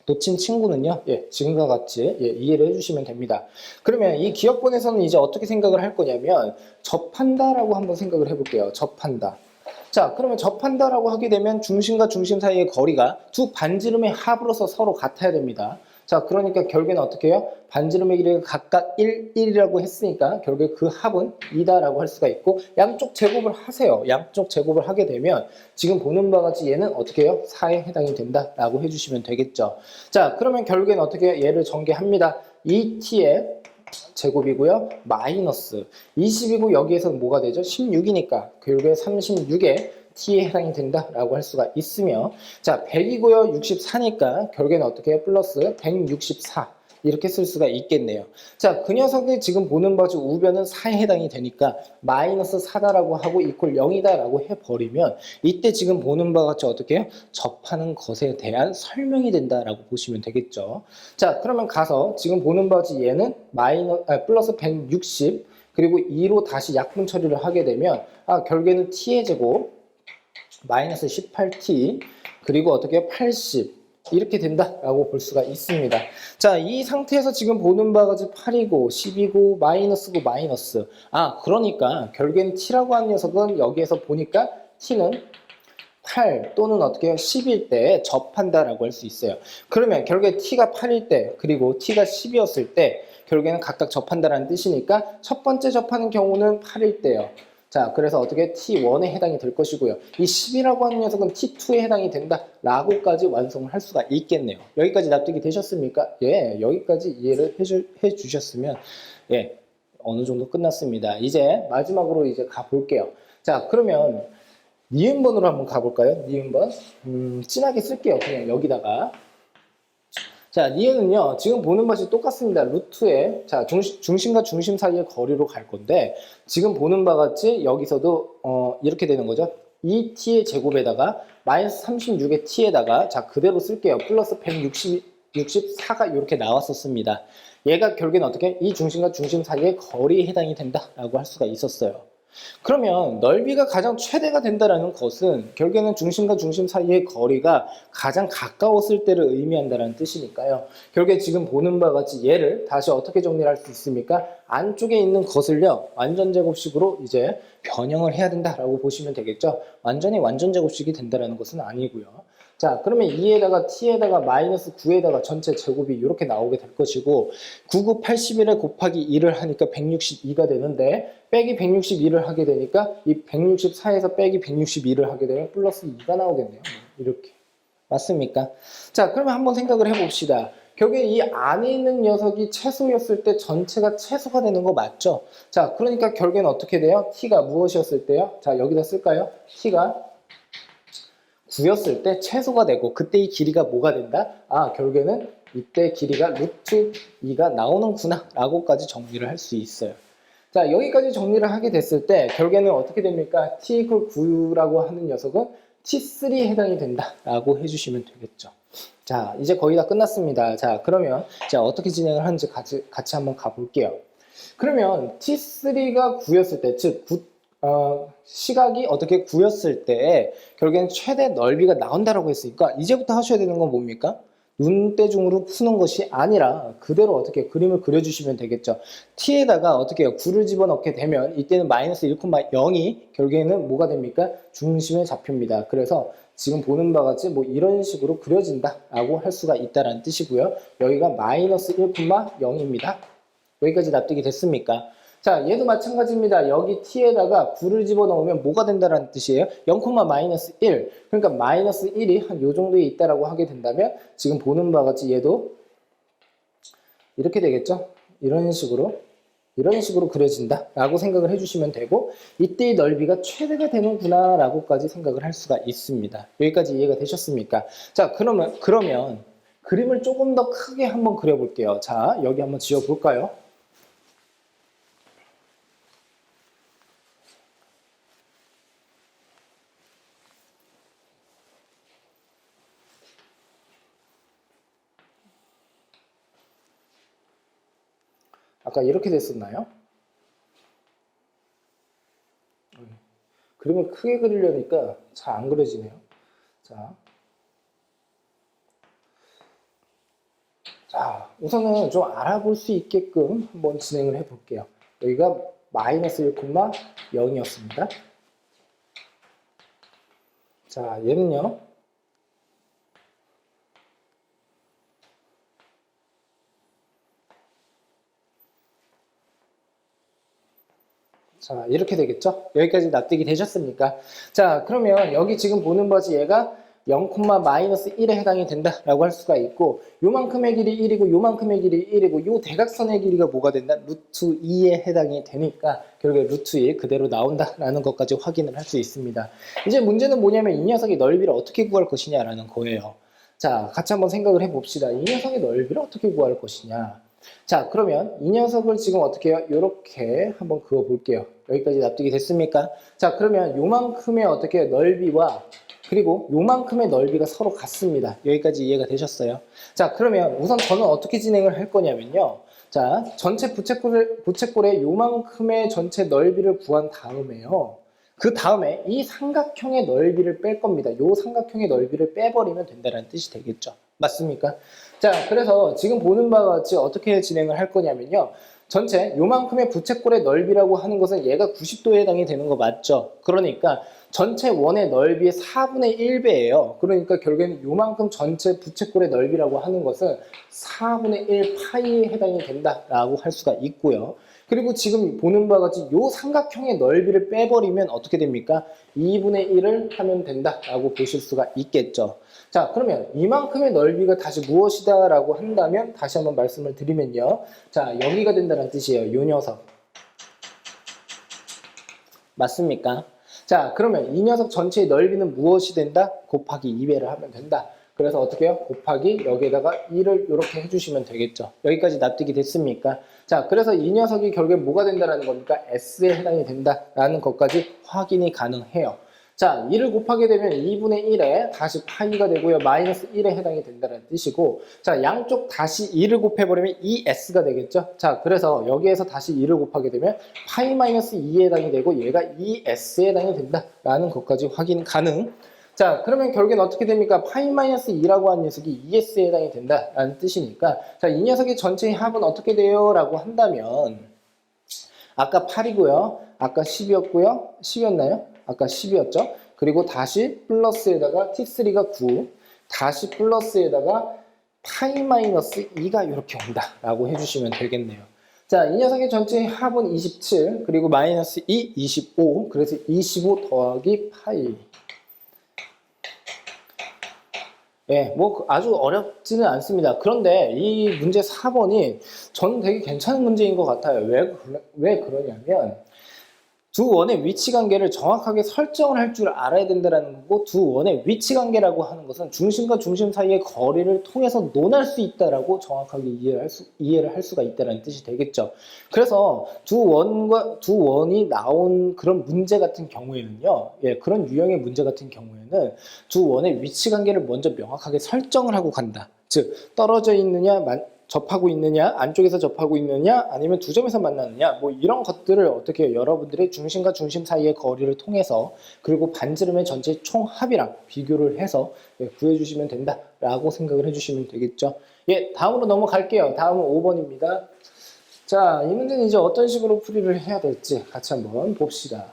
S1: 놓친 친구는요, 지금과 같이 이해를 해주시면 됩니다. 그러면 이 기억본에서는 이제 어떻게 생각을 할 거냐면 접한다라고 한번 생각을 해볼게요. 접한다. 자, 그러면 접한다라고 하게 되면 중심과 중심 사이의 거리가 두 반지름의 합으로서 서로 같아야 됩니다. 자, 그러니까 결국에는 어떻게 해요? 반지름의 길이가 각각 1, 1이라고 했으니까 결국에 그 합은 2다라고 할 수가 있고, 양쪽 제곱을 하세요. 양쪽 제곱을 하게 되면 지금 보는 바와 같이 얘는 어떻게 해요? 4에 해당이 된다라고 해주시면 되겠죠. 자, 그러면 결국에는 어떻게 해요? 얘를 전개합니다. 2t의 제곱이고요. 마이너스 20이고 여기에서는 뭐가 되죠? 16이니까 결국에 36에 t에 해당이 된다라고 할 수가 있으며, 자 100이고요. 64니까 결국에는 어떻게 해요? 플러스 164 이렇게 쓸 수가 있겠네요. 자, 그 녀석이 지금 보는 바지 우변은 4에 해당이 되니까 마이너스 4다라고 하고 이퀄 0이다라고 해버리면 이때 지금 보는 바와 같이 어떻게 해요? 접하는 것에 대한 설명이 된다라고 보시면 되겠죠. 자, 그러면 가서 지금 보는 바와 같이 얘는 플러스 160 그리고 2로 다시 약분 처리를 하게 되면 결국에는 t의 제곱 마이너스 18t 그리고 어떻게 해요? 80 이렇게 된다라고 볼 수가 있습니다. 자, 이 상태에서 지금 보는 바가 8이고 10이고 마이너스고 마이너스. 그러니까 결국엔 t라고 하는 녀석은 여기에서 보니까 t는 8 또는 어떻게 해요? 10일 때 접한다라고 할 수 있어요. 그러면 결국에 t가 8일 때 그리고 t가 10이었을 때 결국에는 각각 접한다라는 뜻이니까 첫 번째 접하는 경우는 8일 때요. 자, 그래서 어떻게 T1에 해당이 될 것이고요. 이 10이라고 하는 녀석은 T2에 해당이 된다라고까지 완성을 할 수가 있겠네요. 여기까지 납득이 되셨습니까? 예, 여기까지 이해를 해주셨으면 예, 어느 정도 끝났습니다. 이제 마지막으로 이제 가볼게요. 자, 그러면 니은번으로 한번 가볼까요? 니은번. 진하게 쓸게요. 그냥 여기다가. 자, 니은은요, 지금 보는 것이 똑같습니다. 루트에, 자, 중심과 중심 사이의 거리로 갈 건데, 지금 보는 바와 같이 여기서도, 이렇게 되는 거죠. 2t의 제곱에다가, 마이너스 36의 t에다가, 자, 그대로 쓸게요. 플러스 164가 이렇게 나왔었습니다. 얘가 결국에는 어떻게, 이 중심과 중심 사이의 거리에 해당이 된다라고 할 수가 있었어요. 그러면 넓이가 가장 최대가 된다는 것은 결국에는 중심과 중심 사이의 거리가 가장 가까웠을 때를 의미한다는 뜻이니까요. 결국에 지금 보는 바와 같이 얘를 다시 어떻게 정리를 할 수 있습니까? 안쪽에 있는 것을요, 완전제곱식으로 이제 변형을 해야 된다라고 보시면 되겠죠. 완전히 완전제곱식이 된다는 것은 아니고요. 자, 그러면 2에다가 t에다가 마이너스 9에다가 전체 제곱이 이렇게 나오게 될 것이고, 9, 9, 81에 곱하기 2를 하니까 162가 되는데, 빼기 162를 하게 되니까 이 164에서 빼기 162를 하게 되면 플러스 2가 나오겠네요. 이렇게. 맞습니까? 자, 그러면 한번 생각을 해봅시다. 결국에 이 안에 있는 녀석이 채소였을 때 전체가 채소가 되는 거 맞죠? 자, 그러니까 결국에는 어떻게 돼요? t가 무엇이었을 때요? 자, 여기다 쓸까요? t가 9였을 때 채소가 되고 그때 이 길이가 뭐가 된다? 결국에는 이때 길이가 루트 2가 나오는구나 라고까지 정리를 할 수 있어요. 자, 여기까지 정리를 하게 됐을 때 결국에는 어떻게 됩니까? t 이퀄 9라고 하는 녀석은 t3에 해당이 된다라고 해주시면 되겠죠. 자, 이제 거의 다 끝났습니다. 자, 그러면 자, 어떻게 진행을 하는지 같이 한번 가볼게요. 그러면 t3가 9였을 때, 즉 시각이 어떻게 9였을 때 결국에는 최대 넓이가 나온다라고 했으니까 이제부터 하셔야 되는 건 뭡니까? 눈대중으로 푸는 것이 아니라 그대로 어떻게 그림을 그려주시면 되겠죠. t에다가 어떻게 해요? 9를 집어넣게 되면 이때는 마이너스 1,0이 결국에는 뭐가 됩니까? 중심의 좌표입니다. 그래서 지금 보는 바와 같이 뭐 이런 식으로 그려진다라고 할 수가 있다는 뜻이고요. 여기가 마이너스 1,0입니다. 여기까지 납득이 됐습니까? 자, 얘도 마찬가지입니다. 여기 t에다가 9를 집어넣으면 뭐가 된다는 뜻이에요? 0, 마이너스 1. 그러니까 마이너스 1이 한 요 정도에 있다라고 하게 된다면 지금 보는 바와 같이 얘도 이렇게 되겠죠? 이런 식으로 그려진다라고 생각을 해주시면 되고 이때의 넓이가 최대가 되는구나 라고까지 생각을 할 수가 있습니다. 여기까지 이해가 되셨습니까? 자, 그러면 그림을 조금 더 크게 한번 그려볼게요. 자, 여기 한번 지어볼까요? 아까 이렇게 됐었나요? 그림을 크게 그리려니까 잘 안 그려지네요. 자, 우선은 좀 알아볼 수 있게끔 한번 진행을 해볼게요. 여기가 마이너스 1,0이었습니다. 자, 얘는요. 자, 이렇게 되겠죠? 여기까지 납득이 되셨습니까? 자, 그러면 여기 지금 보는 바지 얘가 0,-1에 해당이 된다라고 할 수가 있고, 요만큼의 길이 1이고 요만큼의 길이 1이고 요 대각선의 길이가 뭐가 된다? 루트 2에 해당이 되니까 결국에 루트 2 그대로 나온다라는 것까지 확인을 할 수 있습니다. 이제 문제는 뭐냐면 이 녀석의 넓이를 어떻게 구할 것이냐라는 거예요. 자, 같이 한번 생각을 해봅시다. 이 녀석의 넓이를 어떻게 구할 것이냐. 자, 그러면 이 녀석을 지금 어떻게 해요? 이렇게 한번 그어 볼게요. 여기까지 납득이 됐습니까? 자, 그러면 요만큼의 어떻게 넓이와 그리고 요만큼의 넓이가 서로 같습니다. 여기까지 이해가 되셨어요? 자, 그러면 우선 저는 어떻게 진행을 할 거냐면요. 자, 전체 부채꼴의 요만큼의 전체 넓이를 구한 다음에요. 그 다음에 이 삼각형의 넓이를 뺄 겁니다. 요 삼각형의 넓이를 빼버리면 된다는 뜻이 되겠죠. 맞습니까? 자, 그래서 지금 보는 바와 같이 어떻게 진행을 할 거냐면요. 전체 요만큼의 부채꼴의 넓이라고 하는 것은 얘가 90도에 해당이 되는 거 맞죠? 그러니까 전체 원의 넓이의 4분의 1배예요. 그러니까 결국에는 요만큼 전체 부채꼴의 넓이라고 하는 것은 4분의 1 파이에 해당이 된다라고 할 수가 있고요. 그리고 지금 보는 바와 같이 요 삼각형의 넓이를 빼버리면 어떻게 됩니까? 2분의 1을 하면 된다라고 보실 수가 있겠죠. 자, 그러면 이만큼의 넓이가 다시 무엇이다 라고 한다면 다시 한번 말씀을 드리면요. 자, 여기가 된다는 뜻이에요. 요 녀석. 맞습니까? 자, 그러면 이 녀석 전체의 넓이는 무엇이 된다? 곱하기 2배를 하면 된다. 그래서 어떻게 해요? 곱하기 여기에다가 1을 이렇게 해주시면 되겠죠. 여기까지 납득이 됐습니까? 자, 그래서 이 녀석이 결국에 뭐가 된다는 겁니까? S에 해당이 된다라는 것까지 확인이 가능해요. 자, 2를 곱하게 되면 2분의 1에 다시 파이가 되고요. 마이너스 1에 해당이 된다는 뜻이고, 자, 양쪽 다시 2를 곱해버리면 2s가 되겠죠. 자, 그래서 여기에서 다시 2를 곱하게 되면 파이 마이너스 2에 해당이 되고 얘가 2s에 해당이 된다라는 것까지 확인 가능. 자, 그러면 결국엔 어떻게 됩니까? 파이 마이너스 2라고 하는 녀석이 2s에 해당이 된다라는 뜻이니까, 자, 이 녀석의 전체의 합은 어떻게 돼요? 라고 한다면, 아까 8이고요. 아까 10이었고요. 10이었나요? 아까 10이었죠? 그리고 다시 플러스에다가 t3가 9, 다시 플러스에다가 파이 마이너스 2가 이렇게 온다라고 해주시면 되겠네요. 자, 이 녀석의 전체 합은 27, 그리고 마이너스 2, 25, 그래서 25 더하기 파이. 예, 뭐 아주 어렵지는 않습니다. 그런데 이 문제 4번이 저는 되게 괜찮은 문제인 것 같아요. 왜 그러냐면 두 원의 위치 관계를 정확하게 설정을 할 줄 알아야 된다는 거고, 두 원의 위치 관계라고 하는 것은 중심과 중심 사이의 거리를 통해서 논할 수 있다라고 정확하게 이해를 할 수가 있다는 뜻이 되겠죠. 그래서 두 원이 나온 그런 문제 같은 경우에는요, 예, 그런 유형의 문제 같은 경우에는 두 원의 위치 관계를 먼저 명확하게 설정을 하고 간다. 즉, 떨어져 있느냐, 접하고 있느냐, 안쪽에서 접하고 있느냐, 아니면 두 점에서 만나느냐, 뭐 이런 것들을 어떻게 여러분들의 중심과 중심 사이의 거리를 통해서 그리고 반지름의 전체 총합이랑 비교를 해서 구해주시면 된다라고 생각을 해주시면 되겠죠. 예, 다음으로 넘어갈게요. 다음은 5번입니다. 자, 이 문제는 이제 어떤 식으로 풀이를 해야 될지 같이 한번 봅시다.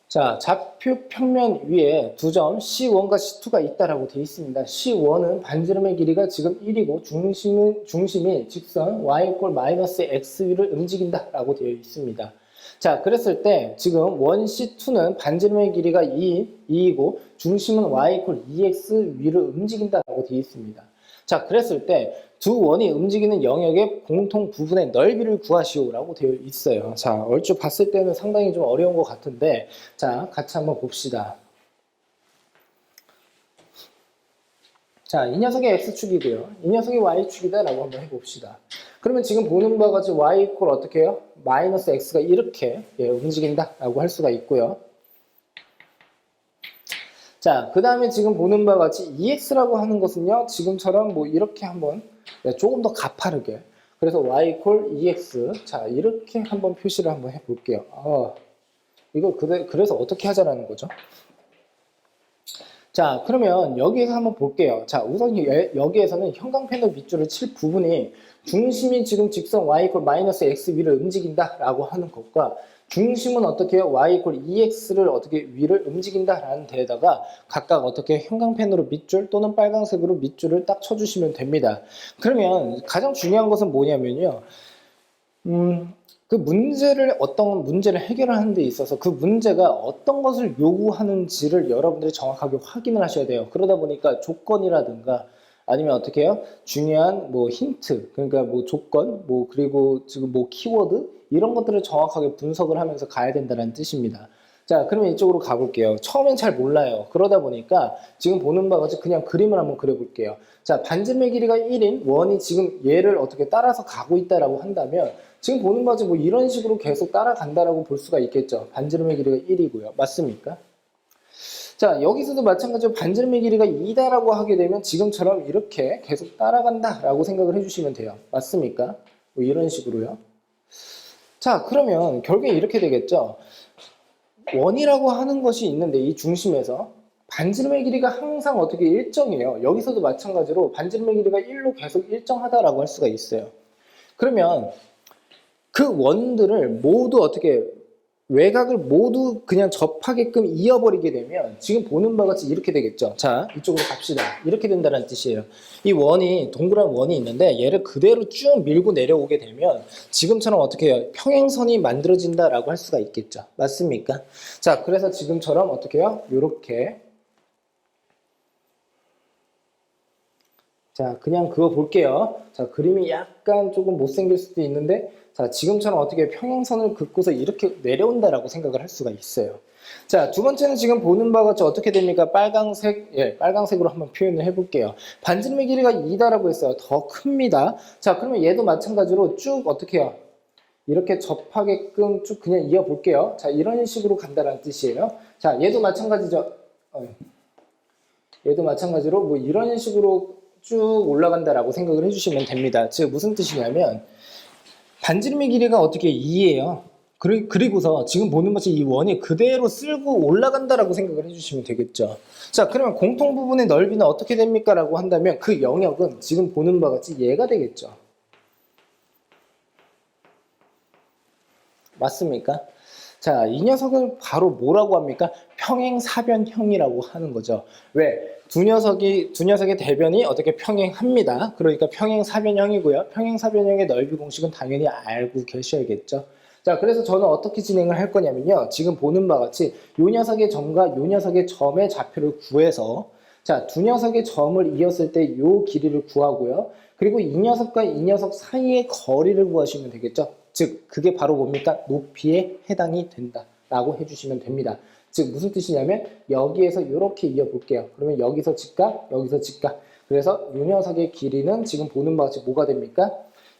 S1: 자, 좌표 평면 위에 두 점 C1과 C2가 있다라고 되어 있습니다. C1은 반지름의 길이가 지금 1이고 중심이 직선 y 꼴 마이너스 x 위를 움직인다라고 되어 있습니다. 자, 그랬을 때 지금 원 C2는 반지름의 길이가 2이고 중심은 y 꼴 2x 위를 움직인다라고 되어 있습니다. 자, 그랬을 때 두 원이 움직이는 영역의 공통 부분의 넓이를 구하시오라고 되어 있어요. 자, 얼추 봤을 때는 상당히 좀 어려운 것 같은데, 자, 같이 한번 봅시다. 자, 이 녀석이 x축이고요. 이 녀석이 y축이다라고 한번 해봅시다. 그러면 지금 보는 바와 같이 y 이퀄 어떻게 해요? 마이너스 x가 이렇게 움직인다라고 할 수가 있고요. 자, 그 다음에 지금 보는 바와 같이 EX라고 하는 것은요, 지금처럼 뭐 이렇게 한번 조금 더 가파르게. 그래서 Y 콜 EX. 자, 이렇게 한번 표시를 한번 해볼게요. 이거 그래서 어떻게 하자라는 거죠? 자, 그러면 여기에서 한번 볼게요. 자, 우선 여기에서는 형광펜으로 밑줄을 칠 부분이 중심이 지금 직선 y 이퀄 마이너스 x 위를 움직인다라고 하는 것과 중심은 어떻게 해요? y 이퀄 2x를 어떻게 위를 움직인다라는 데에다가 각각 어떻게 형광펜으로 밑줄 또는 빨간색으로 밑줄을 딱 쳐주시면 됩니다. 그러면 가장 중요한 것은 뭐냐면요. 그 문제를 어떤 문제를 해결하는 데 있어서 그 문제가 어떤 것을 요구하는지를 여러분들이 정확하게 확인을 하셔야 돼요. 그러다 보니까 조건이라든가 아니면 어떻게 해요? 중요한 뭐 힌트, 그러니까 뭐 조건, 뭐 그리고 지금 뭐 키워드 이런 것들을 정확하게 분석을 하면서 가야 된다는 뜻입니다. 자, 그러면 이쪽으로 가볼게요. 처음엔 잘 몰라요. 그러다 보니까 지금 보는 바와 같이 그냥 그림을 한번 그려볼게요. 자, 반지름의 길이가 1인 원이 지금 얘를 어떻게 따라서 가고 있다라고 한다면 지금 보는 바와 같이 뭐 이런 식으로 계속 따라간다라고 볼 수가 있겠죠. 반지름의 길이가 1이고요. 맞습니까? 자, 여기서도 마찬가지로 반지름의 길이가 2다라고 하게 되면 지금처럼 이렇게 계속 따라간다라고 생각을 해주시면 돼요. 맞습니까? 뭐 이런 식으로요. 자, 그러면 결국에 이렇게 되겠죠. 원이라고 하는 것이 있는데 이 중심에서 반지름의 길이가 항상 어떻게 일정해요. 여기서도 마찬가지로 반지름의 길이가 1로 계속 일정하다라고 할 수가 있어요. 그러면 그 원들을 모두 어떻게 외곽을 모두 그냥 접하게끔 이어버리게 되면 지금 보는 바와 같이 이렇게 되겠죠. 자, 이쪽으로 갑시다. 이렇게 된다는 뜻이에요. 이 원이 동그란 원이 있는데 얘를 그대로 쭉 밀고 내려오게 되면 지금처럼 어떻게 해요? 평행선이 만들어진다라고 할 수가 있겠죠. 맞습니까? 자, 그래서 지금처럼 어떻게 해요? 요렇게 자, 그냥 그거 볼게요. 자, 그림이 약간 조금 못생길 수도 있는데 자, 지금처럼 어떻게 평행선을 긋고서 이렇게 내려온다라고 생각을 할 수가 있어요. 자, 두 번째는 지금 보는 바와 같이 어떻게 됩니까? 빨강색, 빨강색으로 한번 표현을 해볼게요. 반지름의 길이가 2다라고 했어요. 더 큽니다. 자, 그러면 얘도 마찬가지로 쭉 어떻게 해요? 이렇게 접하게끔 쭉 그냥 이어볼게요. 자, 이런 식으로 간다는 뜻이에요. 자, 얘도 마찬가지죠. 얘도 마찬가지로 뭐 이런 식으로 쭉 올라간다라고 생각을 해주시면 됩니다. 즉, 무슨 뜻이냐면, 반지름의 길이가 어떻게 2예요. 그리고서 지금 보는 것이 이 원이 그대로 쓸고 올라간다라고 생각을 해주시면 되겠죠. 자, 그러면 공통 부분의 넓이는 어떻게 됩니까? 라고 한다면 그 영역은 지금 보는 바와 같이 얘가 되겠죠. 맞습니까? 자, 이 녀석을 바로 뭐라고 합니까? 평행사변형이라고 하는 거죠. 왜? 두 녀석의 대변이 어떻게 평행합니다. 그러니까 평행사변형이고요. 평행사변형의 넓이 공식은 당연히 알고 계셔야겠죠. 자, 그래서 저는 어떻게 진행을 할 거냐면요. 지금 보는 바와 같이 이 녀석의 점과 이 녀석의 점의 좌표를 구해서 자, 두 녀석의 점을 이었을 때 이 길이를 구하고요. 그리고 이 녀석과 이 녀석 사이의 거리를 구하시면 되겠죠. 즉, 그게 바로 뭡니까? 높이에 해당이 된다라고 해주시면 됩니다. 즉, 무슨 뜻이냐면 여기에서 이렇게 이어볼게요. 그러면 여기서 직각, 여기서 직각. 그래서 이 녀석의 길이는 지금 보는 바와 같이 뭐가 됩니까?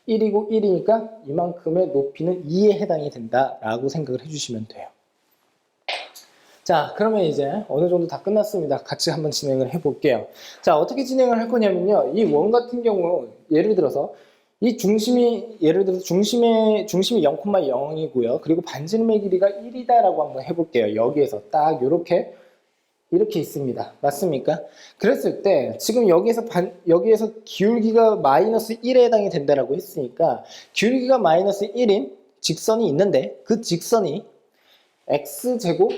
S1: 1이고 1이니까 이만큼의 높이는 2에 해당이 된다라고 생각을 해주시면 돼요. 자, 그러면 이제 어느 정도 다 끝났습니다. 같이 한번 진행을 해볼게요. 자, 어떻게 진행을 할 거냐면요. 이 원 같은 경우 예를 들어서 이 중심이 예를 들어서 중심이 0,0이고요. 그리고 반지름의 길이가 1이다라고 한번 해볼게요. 여기에서 딱 이렇게 있습니다. 맞습니까? 그랬을 때 지금 여기에서 기울기가 마이너스 1에 해당이 된다라고 했으니까 기울기가 마이너스 1인 직선이 있는데 그 직선이 x제곱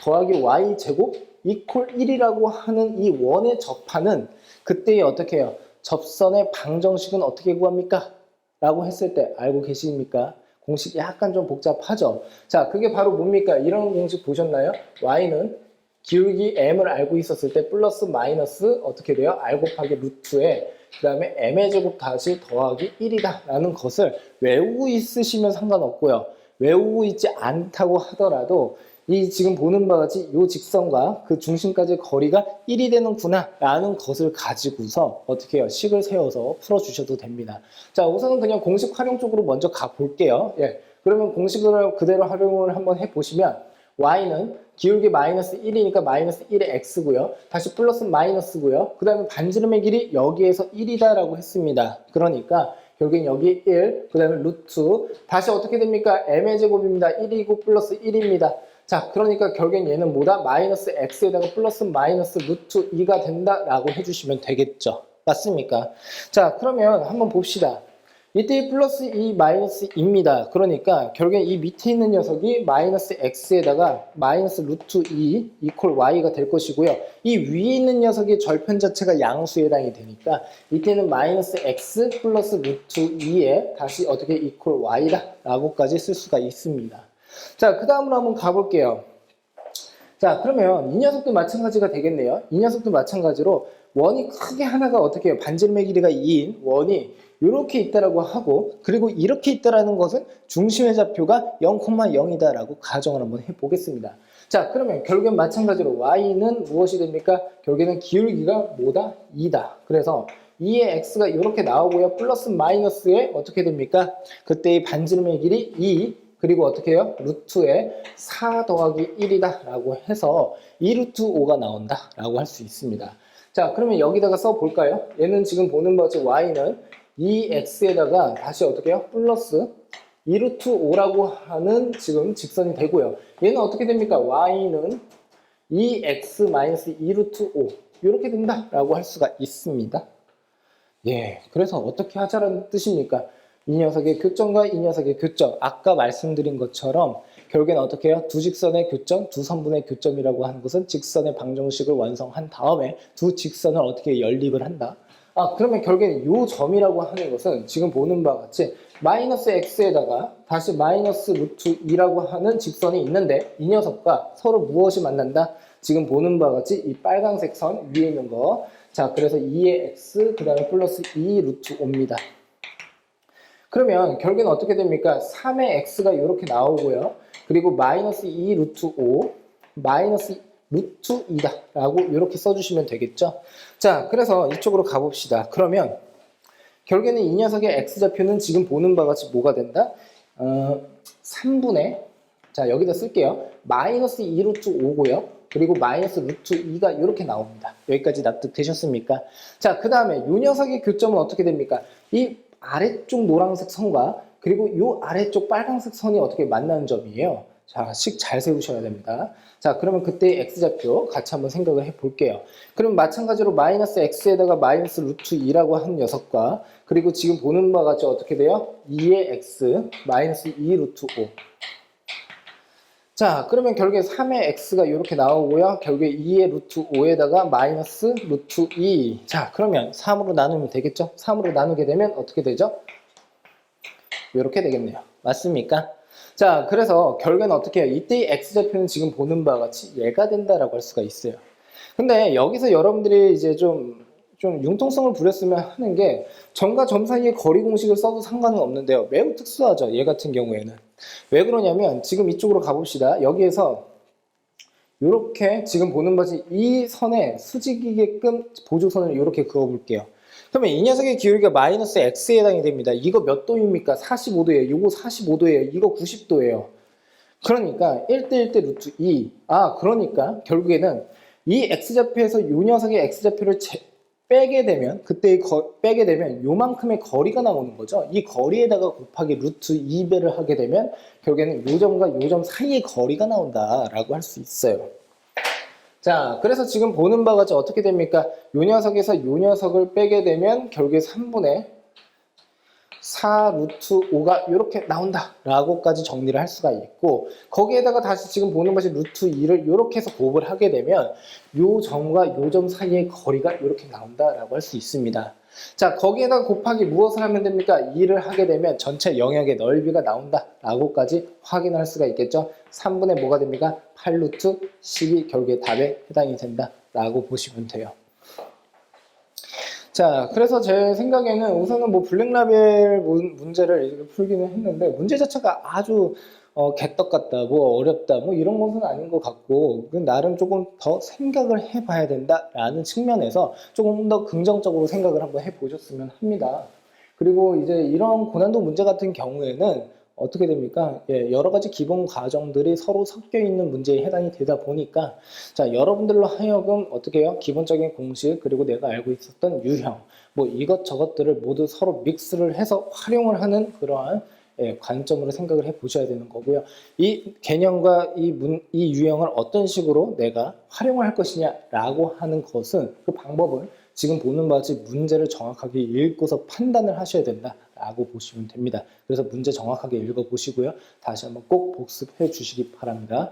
S1: 더하기 y제곱 이퀄 1이라고 하는 이 원에 접하는 그때의 어떻게 해요? 접선의 방정식은 어떻게 구합니까? 라고 했을 때 알고 계십니까? 공식 약간 좀 복잡하죠? 자, 그게 바로 뭡니까? 이런 공식 보셨나요? y는 기울기 m을 알고 있었을 때 플러스 마이너스 어떻게 돼요? r 곱하기 루트에 그 다음에 m의 제곱 다시 더하기 1이다 라는 것을 외우고 있으시면 상관없고요. 외우고 있지 않다고 하더라도 이 지금 보는 바와 같이 이 직선과 그 중심까지의 거리가 1이 되는구나 라는 것을 가지고서 어떻게 해요? 식을 세워서 풀어주셔도 됩니다. 자, 우선은 그냥 공식 활용 쪽으로 먼저 가볼게요. 그러면 공식을 그대로 활용을 한번 해보시면 y는 기울기 마이너스 1이니까 마이너스 1의 x고요. 다시 플러스 마이너스고요. 그 다음에 반지름의 길이 여기에서 1이다 라고 했습니다. 그러니까 결국엔 여기 1, 그 다음에 루트 다시 어떻게 됩니까? m의 제곱입니다. 1이고 플러스 1입니다. 자, 그러니까 결국엔 얘는 뭐다? 마이너스 x에다가 플러스 마이너스 루트 2가 된다라고 해주시면 되겠죠. 맞습니까? 자, 그러면 한번 봅시다. 이때 플러스 2 마이너스 2입니다. 그러니까 결국엔 이 밑에 있는 녀석이 마이너스 x에다가 마이너스 루트 2 이퀄 y가 될 것이고요. 이 위에 있는 녀석의 절편 자체가 양수에 해당이 되니까 이때는 마이너스 x 플러스 루트 2에 다시 어떻게 이퀄 y다 라고까지 쓸 수가 있습니다. 자, 그 다음으로 한번 가볼게요. 자, 그러면 이 녀석도 마찬가지가 되겠네요. 이 녀석도 마찬가지로 원이 크게 하나가 어떻게 해요? 반지름의 길이가 2인 원이 이렇게 있다라고 하고, 그리고 이렇게 있다라는 것은 중심의 좌표가 0,0이다라고 가정을 한번 해보겠습니다. 자, 그러면 결국엔 마찬가지로 y는 무엇이 됩니까? 결국에는 기울기가 뭐다? 2다. 그래서 2의 x가 이렇게 나오고요. 플러스 마이너스에 어떻게 됩니까? 그때의 반지름의 길이 2, 그리고 어떻게 해요? 루트에 4 더하기 1이다 라고 해서 2 루트 5가 나온다 라고 할 수 있습니다. 자, 그러면 여기다가 써볼까요? 얘는 지금 보는 바와 같이 y는 2x에다가 다시 어떻게 해요? 플러스 2 루트 5라고 하는 지금 직선이 되고요. 얘는 어떻게 됩니까? y는 2x 마이너스 2 루트 5 이렇게 된다라고 할 수가 있습니다. 예, 그래서 어떻게 하자라는 뜻입니까? 이 녀석의 교점과 이 녀석의 교점, 아까 말씀드린 것처럼 결국엔 어떻게 해요? 두 직선의 교점, 두 선분의 교점이라고 하는 것은 직선의 방정식을 완성한 다음에 두 직선을 어떻게 연립을 한다. 아, 그러면 결국엔 이 점이라고 하는 것은 지금 보는 바와 같이 마이너스 x에다가 다시 마이너스 루트 2라고 하는 직선이 있는데 이 녀석과 서로 무엇이 만난다? 지금 보는 바와 같이 이 빨간색 선 위에 있는 거. 자, 그래서 2의 x, 그 다음에 플러스 2 루트 5입니다. 그러면 결국엔 어떻게 됩니까? 3의 x가 이렇게 나오고요. 그리고 마이너스 2 루트 5, 마이너스 루트 2다 라고 이렇게 써주시면 되겠죠. 자, 그래서 이쪽으로 가봅시다. 그러면 결국에는 이 녀석의 x좌표는 지금 보는 바와 같이 뭐가 된다? 3분의, 자 여기다 쓸게요. 마이너스 2 루트 5고요. 그리고 마이너스 루트 2가 이렇게 나옵니다. 여기까지 납득되셨습니까? 자, 그 다음에 이 녀석의 교점은 어떻게 됩니까? 이 아래쪽 노란색 선과 그리고 이 아래쪽 빨간색 선이 어떻게 만나는 점이에요. 자, 식 잘 세우셔야 됩니다. 자, 그러면 그때 x좌표 같이 한번 생각을 해 볼게요. 그럼 마찬가지로 마이너스 x에다가 마이너스 루트 2라고 하는 녀석과 그리고 지금 보는 바와 같이 어떻게 돼요? 2의 x 마이너스 2 루트 5. 자, 그러면 결국에 3의 x가 이렇게 나오고요. 결국에 2의 루트 5에다가 마이너스 루트 2. 자, 그러면 3으로 나누면 되겠죠? 3으로 나누게 되면 어떻게 되죠? 이렇게 되겠네요. 맞습니까? 자, 그래서 결국에는 어떻게 해요? 이때의 x좌표는 지금 보는 바와 같이 얘가 된다라고 할 수가 있어요. 근데 여기서 여러분들이 이제 좀 융통성을 부렸으면 하는 게 점과 점 사이의 거리 공식을 써도 상관은 없는데요. 매우 특수하죠. 얘 같은 경우에는. 왜 그러냐면 지금 이쪽으로 가봅시다. 여기에서 이렇게 지금 보는 바지 이 선에 수직이게끔 보조선을 이렇게 그어볼게요. 그러면 이 녀석의 기울기가 마이너스 x에 해당이 됩니다. 이거 몇 도입니까? 45도예요. 이거 45도예요. 이거 90도예요. 그러니까 1대 1대 루트 2. 아, 그러니까 결국에는 이 x좌표에서 이 녀석의 x좌표를 빼게 되면 빼게 되면 요만큼의 거리가 나오는 거죠. 이 거리에다가 곱하기 루트 2배를 하게 되면 결국에는 요 점과 요 점 사이의 거리가 나온다라고 할 수 있어요. 자, 그래서 지금 보는 바와 같이 어떻게 됩니까? 요 녀석에서 요 녀석을 빼게 되면 결국에 3분의 4 루트 5가 이렇게 나온다라고까지 정리를 할 수가 있고, 거기에다가 다시 지금 보는 것이 루트 2를 이렇게 해서 곱을 하게 되면 요 점과 요 점 사이의 거리가 이렇게 나온다라고 할 수 있습니다. 자, 거기에다가 곱하기 무엇을 하면 됩니까? 2를 하게 되면 전체 영역의 넓이가 나온다라고까지 확인을 할 수가 있겠죠. 3분의 뭐가 됩니까? 8 루트 10이 결국에 답에 해당이 된다라고 보시면 돼요. 자, 그래서 제 생각에는 우선은 뭐 블랙라벨 문제를 이렇게 풀기는 했는데 문제 자체가 아주 개떡 같다, 뭐 어렵다, 뭐 이런 것은 아닌 것 같고 나름 조금 더 생각을 해봐야 된다라는 측면에서 조금 더 긍정적으로 생각을 한번 해보셨으면 합니다. 그리고 이제 이런 고난도 문제 같은 경우에는 어떻게 됩니까? 예, 여러 가지 기본 과정들이 서로 섞여 있는 문제에 해당이 되다 보니까 자, 여러분들로 하여금 어떻게 해요? 기본적인 공식 그리고 내가 알고 있었던 유형 뭐 이것저것들을 모두 서로 믹스를 해서 활용을 하는 그러한 관점으로 생각을 해 보셔야 되는 거고요. 이 개념과 이 유형을 어떤 식으로 내가 활용을 할 것이냐라고 하는 것은 그 방법을 지금 보는 바와 같이 문제를 정확하게 읽고서 판단을 하셔야 된다라고 보시면 됩니다. 그래서 문제 정확하게 읽어보시고요. 다시 한번 꼭 복습해 주시기 바랍니다.